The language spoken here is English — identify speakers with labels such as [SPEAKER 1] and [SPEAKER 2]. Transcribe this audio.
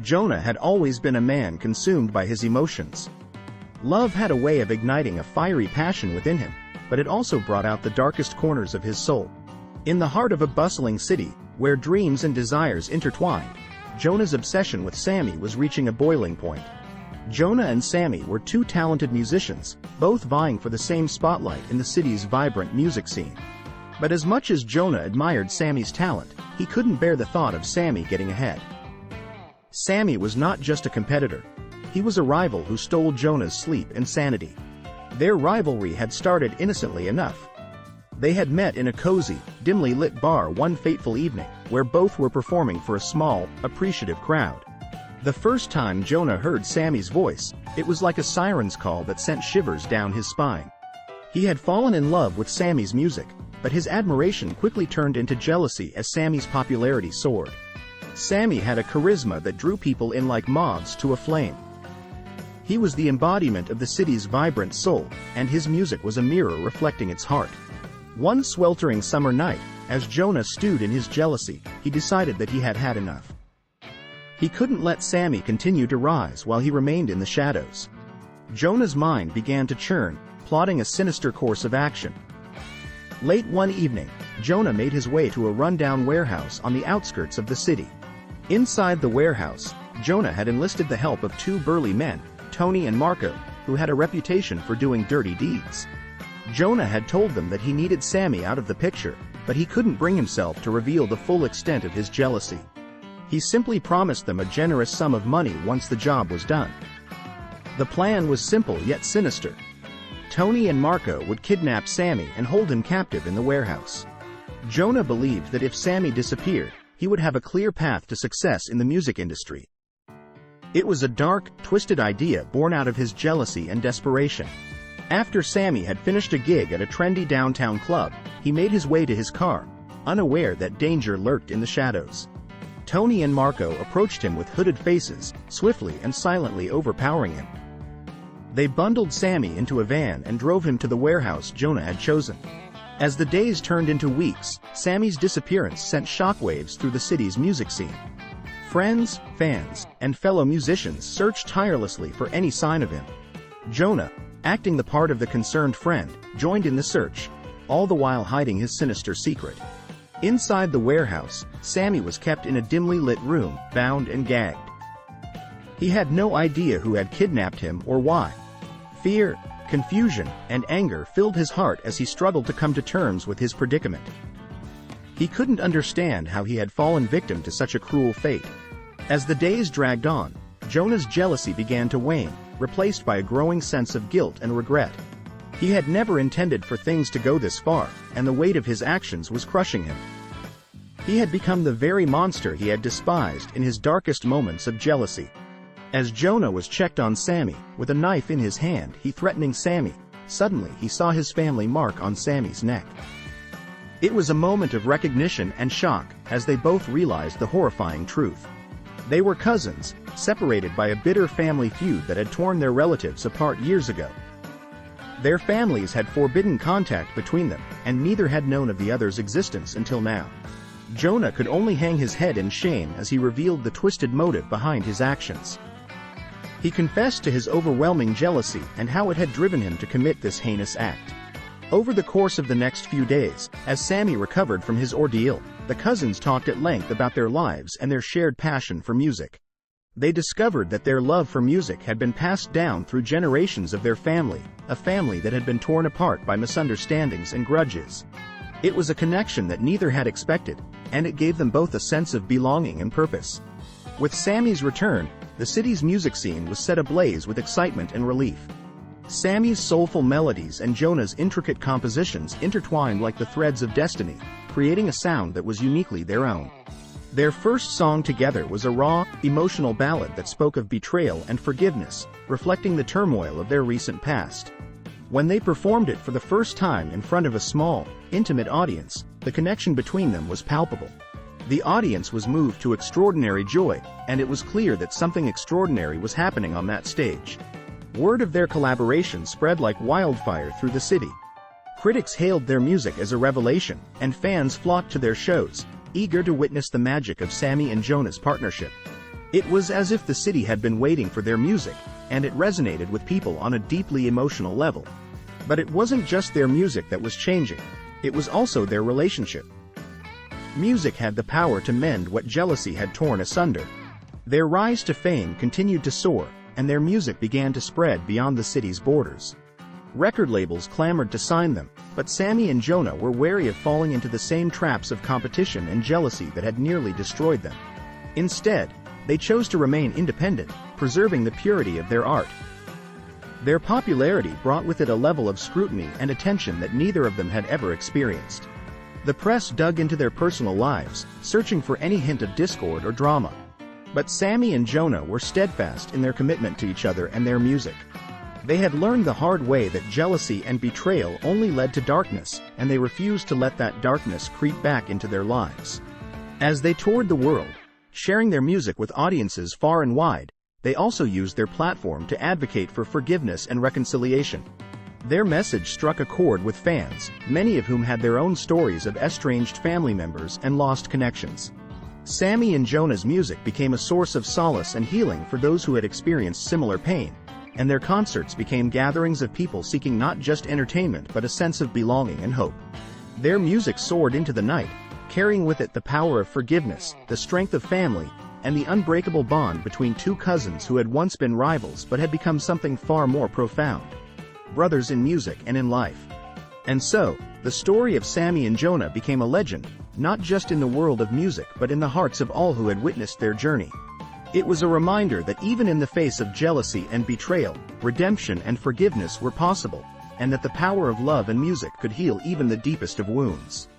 [SPEAKER 1] Jonah had always been a man consumed by his emotions. Love had a way of igniting a fiery passion within him, but it also brought out the darkest corners of his soul. In the heart of a bustling city, where dreams and desires intertwined, Jonah's obsession with Sammy was reaching a boiling point. Jonah and Sammy were two talented musicians, both vying for the same spotlight in the city's vibrant music scene. But as much as Jonah admired Sammy's talent, he couldn't bear the thought of Sammy getting ahead. Sammy was not just a competitor. He was a rival who stole Jonah's sleep and sanity. Their rivalry had started innocently enough. They had met in a cozy, dimly lit bar one fateful evening, where both were performing for a small, appreciative crowd. The first time Jonah heard Sammy's voice, it was like a siren's call that sent shivers down his spine. He had fallen in love with Sammy's music, but his admiration quickly turned into jealousy as Sammy's popularity soared. Sammy had a charisma that drew people in like moths to a flame. He was the embodiment of the city's vibrant soul, and his music was a mirror reflecting its heart. One sweltering summer night, as Jonah stewed in his jealousy, he decided that he had had enough. He couldn't let Sammy continue to rise while he remained in the shadows. Jonah's mind began to churn, plotting a sinister course of action. Late one evening, Jonah made his way to a rundown warehouse on the outskirts of the city. Inside the warehouse, Jonah had enlisted the help of two burly men, Tony and Marco, who had a reputation for doing dirty deeds. Jonah had told them that he needed Sammy out of the picture, but he couldn't bring himself to reveal the full extent of his jealousy. He simply promised them a generous sum of money once the job was done. The plan was simple yet sinister. Tony and Marco would kidnap Sammy and hold him captive in the warehouse. Jonah believed that if Sammy disappeared, he would have a clear path to success in the music industry. It was a dark, twisted idea born out of his jealousy and desperation. After Sammy had finished a gig at a trendy downtown club, he made his way to his car, unaware that danger lurked in the shadows. Tony and Marco approached him with hooded faces, swiftly and silently overpowering him. They bundled Sammy into a van and drove him to the warehouse Jonah had chosen. As the days turned into weeks, Sammy's disappearance sent shockwaves through the city's music scene. Friends, fans, and fellow musicians searched tirelessly for any sign of him. Jonah, acting the part of the concerned friend, joined in the search, all the while hiding his sinister secret. Inside the warehouse, Sammy was kept in a dimly lit room, bound and gagged. He had no idea who had kidnapped him or why. Fear, confusion, and anger filled his heart as he struggled to come to terms with his predicament. He couldn't understand how he had fallen victim to such a cruel fate. As the days dragged on, Jonah's jealousy began to wane, replaced by a growing sense of guilt and regret. He had never intended for things to go this far, and the weight of his actions was crushing him. He had become the very monster he had despised in his darkest moments of jealousy. As Jonah was checked on Sammy, with a knife in his hand, he threatening Sammy, suddenly he saw his family mark on Sammy's neck. It was a moment of recognition and shock, as they both realized the horrifying truth. They were cousins, separated by a bitter family feud that had torn their relatives apart years ago. Their families had forbidden contact between them, and neither had known of the other's existence until now. Jonah could only hang his head in shame as he revealed the twisted motive behind his actions. He confessed to his overwhelming jealousy and how it had driven him to commit this heinous act. Over the course of the next few days, as Sammy recovered from his ordeal, the cousins talked at length about their lives and their shared passion for music. They discovered that their love for music had been passed down through generations of their family, a family that had been torn apart by misunderstandings and grudges. It was a connection that neither had expected, and it gave them both a sense of belonging and purpose. With Sammy's return, the city's music scene was set ablaze with excitement and relief. Sammy's soulful melodies and Jonah's intricate compositions intertwined like the threads of destiny, creating a sound that was uniquely their own. Their first song together was a raw, emotional ballad that spoke of betrayal and forgiveness, reflecting the turmoil of their recent past. When they performed it for the first time in front of a small, intimate audience, the connection between them was palpable. The audience was moved to extraordinary joy, and it was clear that something extraordinary was happening on that stage. Word of their collaboration spread like wildfire through the city. Critics hailed their music as a revelation, and fans flocked to their shows, eager to witness the magic of Sammy and Jonah's partnership. It was as if the city had been waiting for their music, and it resonated with people on a deeply emotional level. But it wasn't just their music that was changing, it was also their relationship. Music had the power to mend what jealousy had torn asunder. Their rise to fame continued to soar, and their music began to spread beyond the city's borders. Record labels clamored to sign them, but Sammy and Jonah were wary of falling into the same traps of competition and jealousy that had nearly destroyed them. Instead, they chose to remain independent, preserving the purity of their art. Their popularity brought with it a level of scrutiny and attention that neither of them had ever experienced. The press dug into their personal lives, searching for any hint of discord or drama. But Sammy and Jonah were steadfast in their commitment to each other and their music. They had learned the hard way that jealousy and betrayal only led to darkness, and they refused to let that darkness creep back into their lives. As they toured the world, sharing their music with audiences far and wide, they also used their platform to advocate for forgiveness and reconciliation. Their message struck a chord with fans, many of whom had their own stories of estranged family members and lost connections. Sammy and Jonah's music became a source of solace and healing for those who had experienced similar pain, and their concerts became gatherings of people seeking not just entertainment but a sense of belonging and hope. Their music soared into the night, carrying with it the power of forgiveness, the strength of family, and the unbreakable bond between two cousins who had once been rivals but had become something far more profound. Brothers in music and in life. And so, the story of Sammy and Jonah became a legend, not just in the world of music but in the hearts of all who had witnessed their journey. It was a reminder that even in the face of jealousy and betrayal, redemption and forgiveness were possible, and that the power of love and music could heal even the deepest of wounds.